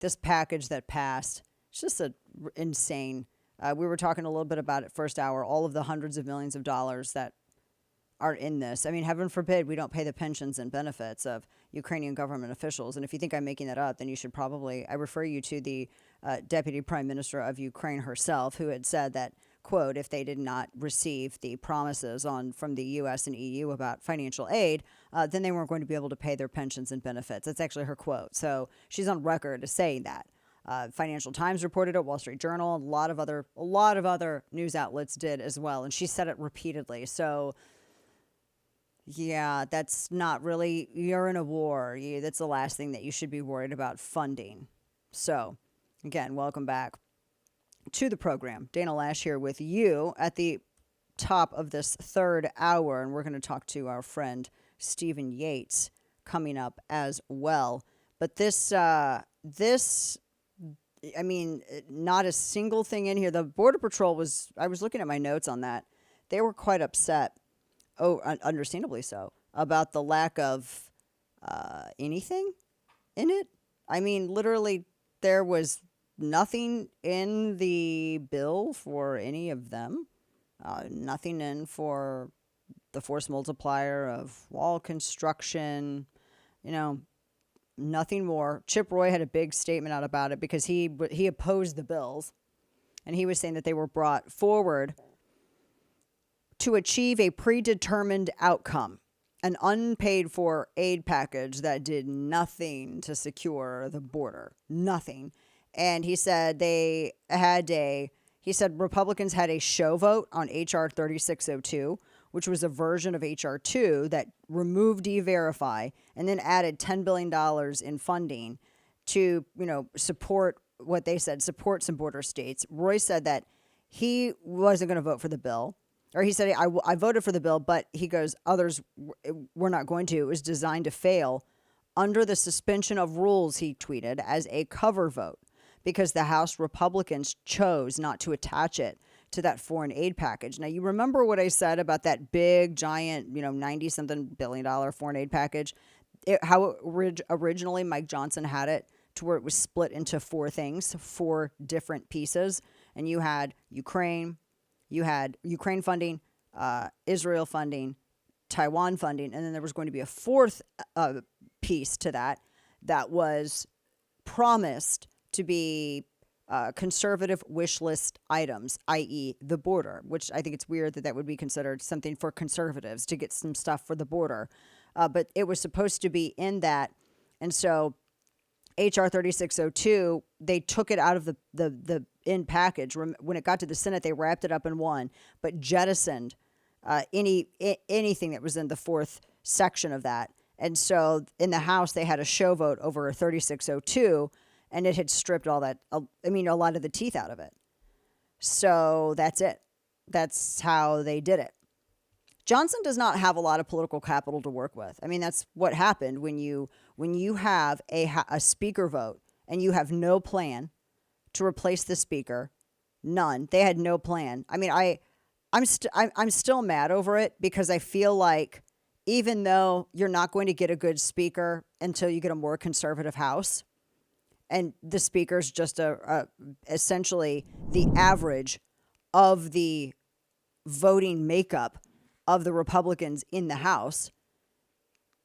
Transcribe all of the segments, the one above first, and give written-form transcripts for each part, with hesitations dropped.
this package that passed, it's just insane. We were talking a little bit about it first hour, all of the hundreds of millions of dollars that are in this. I mean, heaven forbid we don't pay the pensions and benefits of Ukrainian government officials. And if you think I'm making that up, then you should probably, I refer you to the Deputy Prime Minister of Ukraine herself, who had said that, quote, if they did not receive the promises from the U.S. and EU about financial aid, then they weren't going to be able to pay their pensions and benefits. That's actually her quote. So she's on record as saying that. Financial Times reported it, Wall Street Journal, a lot of other news outlets did as well, and she said it repeatedly. So yeah, that's not really, you're in a war. That's the last thing that you should be worried about funding. So, again, welcome back to the program. Dana Loesch here with you at the top of this third hour, and we're going to talk to our friend Stephen Yates coming up as well. But I mean, not a single thing in here. The Border Patrol I was looking at my notes on that. They were quite upset. Oh, understandably so, about the lack of anything in it. I mean, literally, there was nothing in the bill for any of them. Nothing in for the force multiplier of wall construction, nothing more. Chip Roy had a big statement out about it because he opposed the bills, and he was saying that they were brought forward to achieve a predetermined outcome, an unpaid for aid package that did nothing to secure the border, nothing. And he said Republicans had a show vote on H.R. 3602, which was a version of H.R. 2 that removed E-Verify and then added $10 billion in funding to, support what they said, support some border states. Roy said that he wasn't going to vote for the bill. Or he said, I voted for the bill, but he goes, others were not going to. It was designed to fail under the suspension of rules, he tweeted, as a cover vote because the House Republicans chose not to attach it to that foreign aid package. Now, you remember what I said about that big, giant, $90-something billion foreign aid package? Originally Mike Johnson had it to where it was split into four different pieces. And you had Ukraine funding, Israel funding, Taiwan funding, and then there was going to be a fourth piece to that was promised to be conservative wish list items, i.e. the border, which I think it's weird that would be considered something for conservatives to get some stuff for the border. But it was supposed to be in that. And so H.R. 3602, they took it out of the in package. When it got to the Senate, they wrapped it up in one, but jettisoned anything that was in the fourth section of that. And so in the House, they had a show vote over 3602, and it had stripped all that, a lot of the teeth out of it. So that's it. That's how they did it. Johnson does not have a lot of political capital to work with. I mean, that's what happened when you have a speaker vote and you have no plan to replace the speaker. None. They had no plan. I mean, I'm still mad over it because I feel like even though you're not going to get a good speaker until you get a more conservative House, and the speaker's just essentially the average of the voting makeup of the Republicans in the House,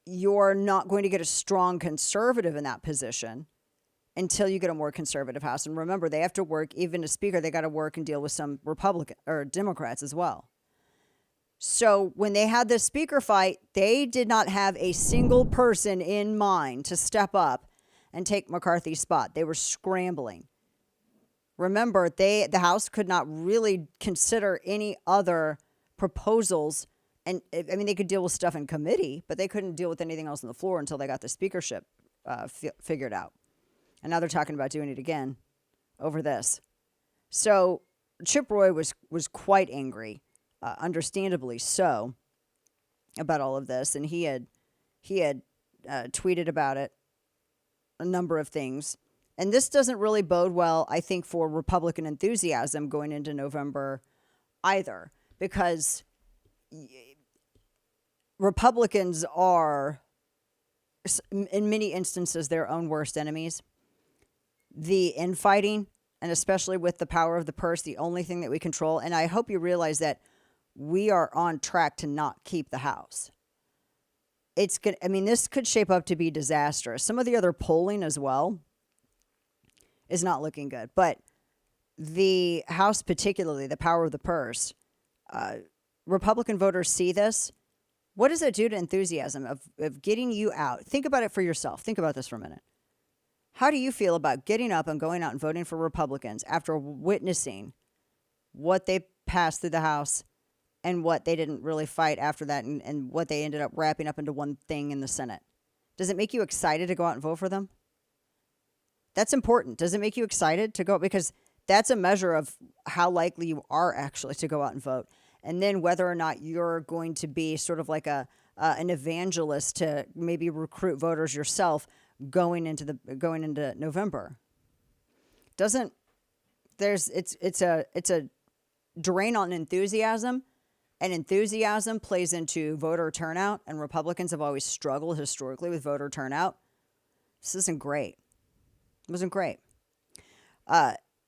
you're not going to get a strong conservative in that position until you get a more conservative House. And remember, they have to work, even a speaker, they got to work and deal with some Republican or Democrats as well. So when they had this speaker fight, they did not have a single person in mind to step up and take McCarthy's spot. They were scrambling. Remember, the House could not really consider any other proposals. And I mean, they could deal with stuff in committee, but they couldn't deal with anything else on the floor until they got the speakership figured out. And now they're talking about doing it again over this. So Chip Roy was quite angry, understandably so, about all of this. And he had tweeted about it, a number of things. And this doesn't really bode well, I think, for Republican enthusiasm going into November either, because Republicans are, in many instances, their own worst enemies. the infighting, and especially with the power of the purse, the only thing that we control. And I hope you realize that we are on track to not keep the House. It's good. I mean, this could shape up to be disastrous. Some of the other polling as well is not looking good. But the House, particularly the power of the purse, Republican voters see this. What does it do to enthusiasm of getting you out? Think about it for yourself. Think about this for a minute. How do you feel about getting up and going out and voting for Republicans after witnessing what they passed through the House and what they didn't really fight after that, and what they ended up wrapping up into one thing in the Senate? Does it make you excited to go out and vote for them? That's important. Does it make you excited to go? Because that's a measure of how likely you are actually to go out and vote. And then whether or not you're going to be sort of like an evangelist to maybe recruit voters yourself going into November. It's a drain on enthusiasm, and enthusiasm plays into voter turnout, and Republicans have always struggled historically with voter turnout. This isn't great. It wasn't great.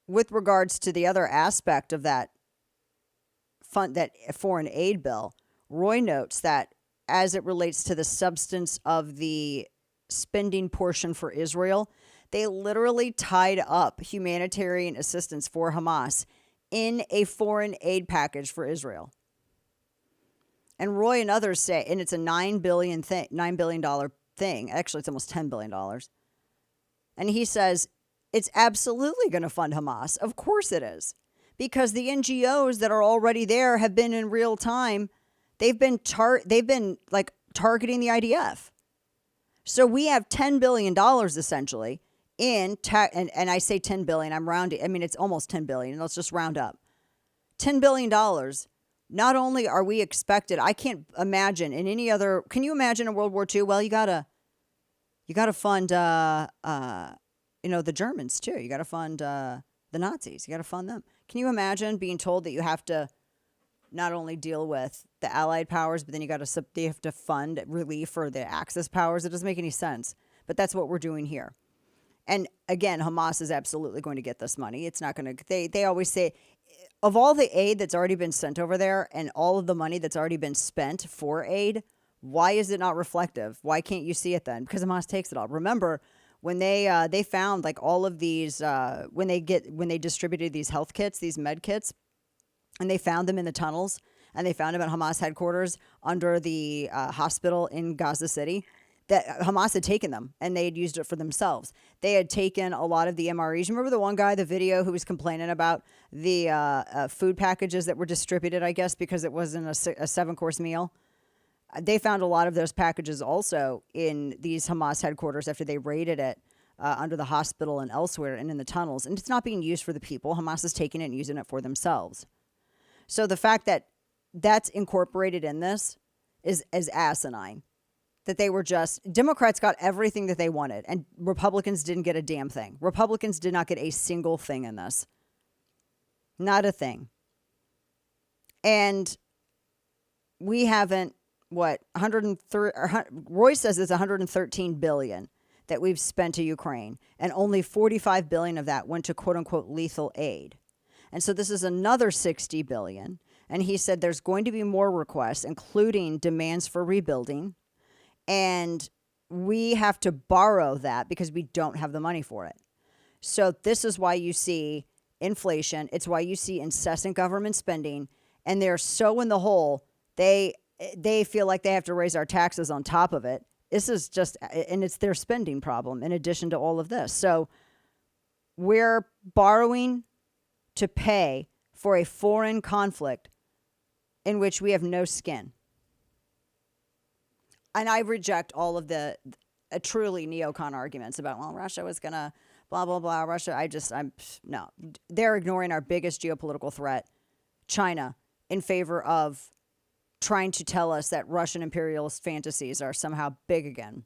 With regards to the other aspect of that foreign aid bill, Roy notes that as it relates to the substance of the spending portion for Israel, they literally tied up humanitarian assistance for Hamas in a foreign aid package for Israel. And Roy and others say, and it's a $9 billion thing. Actually, it's almost $10 billion. And he says, it's absolutely going to fund Hamas. Of course it is. Because the NGOs that are already there have been in real time. They've been targeting the IDF. So we have $10 billion essentially and I say 10 billion, I'm rounding. I mean, it's almost 10 billion. Let's just round up. $10 billion. Not only are we expected, I can't imagine in any other, can you imagine in World War II? Well, you gotta fund, the Germans too. You gotta fund, the Nazis. You gotta fund them. Can you imagine being told that you have to not only deal with the Allied powers, but then you have to fund relief for the Axis powers? It doesn't make any sense. But that's what we're doing here. And again, Hamas is absolutely going to get this money. It's not going to, they always say, of all the aid that's already been sent over there and all of the money that's already been spent for aid, why is it not reflective? Why can't you see it then? Because Hamas takes it all. Remember, when they found like all of these, when they distributed these health kits, these med kits, and they found them in the tunnels, and they found them at Hamas headquarters under the hospital in Gaza City, that Hamas had taken them and they had used it for themselves. They had taken a lot of the MREs. Remember the one guy, the video, who was complaining about the food packages that were distributed, I guess, because it wasn't a 7-course meal? They found a lot of those packages also in these Hamas headquarters after they raided it under the hospital and elsewhere and in the tunnels. And it's not being used for the people. Hamas is taking it and using it for themselves. So the fact that that's incorporated in this is asinine. That they were just, Democrats got everything that they wanted, and Republicans didn't get a damn thing. Republicans did not get a single thing in this. Not a thing. And we haven't, Roy says it's $113 billion that we've spent to Ukraine, and only $45 billion of that went to quote unquote lethal aid. And so this is another $60 billion. And he said there's going to be more requests, including demands for rebuilding. And we have to borrow that because we don't have the money for it. So this is why you see inflation. It's why you see incessant government spending. And they're so in the hole, they feel like they have to raise our taxes on top of it. This is just, and it's their spending problem in addition to all of this. So we're borrowing to pay for a foreign conflict in which we have no skin. And I reject all of the truly neocon arguments about, well, Russia was going to blah, blah, blah. Russia, no. They're ignoring our biggest geopolitical threat, China, in favor of trying to tell us that Russian imperialist fantasies are somehow big again.